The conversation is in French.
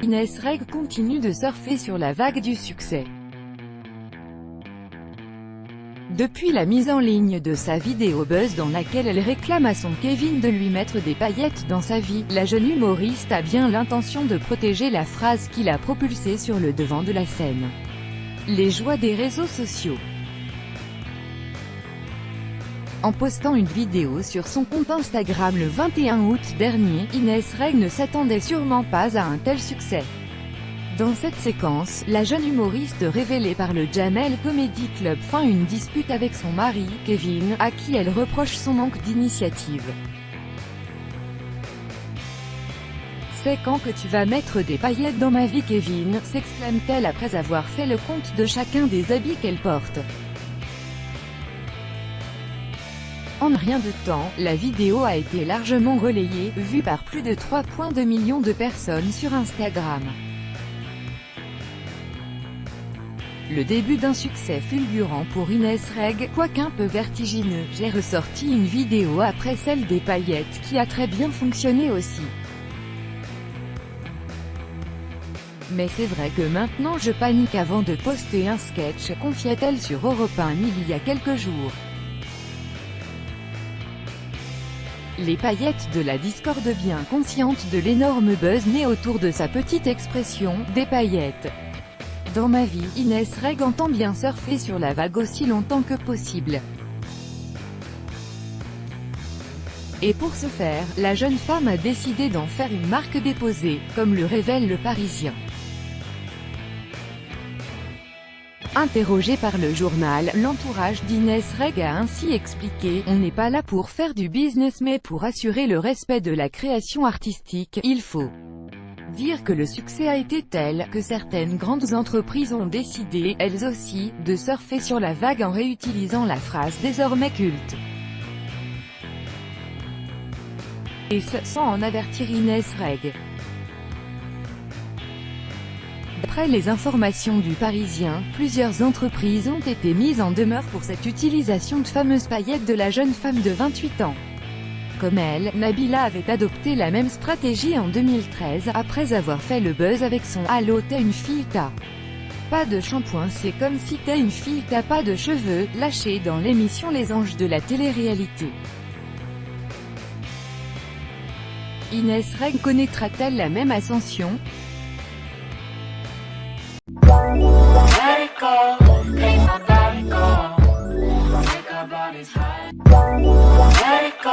Inès Reg continue de surfer sur la vague du succès. Depuis la mise en ligne de sa vidéo buzz dans laquelle elle réclame à son Kevin de lui mettre des paillettes dans sa vie, la jeune humoriste a bien l'intention de protéger la phrase qui l'a propulsée sur le devant de la scène. Les joies des réseaux sociaux. En postant une vidéo sur son compte Instagram le 21 août dernier, Inès Reg ne s'attendait sûrement pas à un tel succès. Dans cette séquence, la jeune humoriste révélée par le Jamel Comedy Club feint une dispute avec son mari, Kevin, à qui elle reproche son manque d'initiative. C'est quand que tu vas mettre des paillettes dans ma vie, Kevin, s'exclame-t-elle après avoir fait le compte de chacun des habits qu'elle porte. En rien de temps, la vidéo a été largement relayée, vue par plus de 3,2 millions de personnes sur Instagram. Le début d'un succès fulgurant pour Inès Reg, quoiqu'un peu vertigineux. J'ai ressorti une vidéo après celle des paillettes qui a très bien fonctionné aussi. Mais c'est vrai que maintenant je panique avant de poster un sketch, confia-t-elle sur Europe 1 il y a quelques jours. Les paillettes de la discorde bien consciente de l'énorme buzz né autour de sa petite expression « des paillettes ». Dans ma vie, Inès Reg entend bien surfer sur la vague aussi longtemps que possible. Et pour ce faire, la jeune femme a décidé d'en faire une marque déposée, comme le révèle Le Parisien. Interrogé par le journal, l'entourage d'Inès Reg a ainsi expliqué « On n'est pas là pour faire du business mais pour assurer le respect de la création artistique, il faut dire que le succès a été tel, que certaines grandes entreprises ont décidé, elles aussi, de surfer sur la vague en réutilisant la phrase désormais culte. Et ce, sans en avertir Inès Reg. » D'après les informations du Parisien, plusieurs entreprises ont été mises en demeure pour cette utilisation de fameuses paillettes de la jeune femme de 28 ans. Comme elle, Nabila avait adopté la même stratégie en 2013, après avoir fait le buzz avec son « Allô t'es une fille t'as pas de shampoing c'est comme si t'es une fille t'as pas de cheveux », lâché dans l'émission Les Anges de la télé-réalité. Inès Reg connaîtra-t-elle la même ascension? Let it go, make my body go, make our bodies high. Let it go.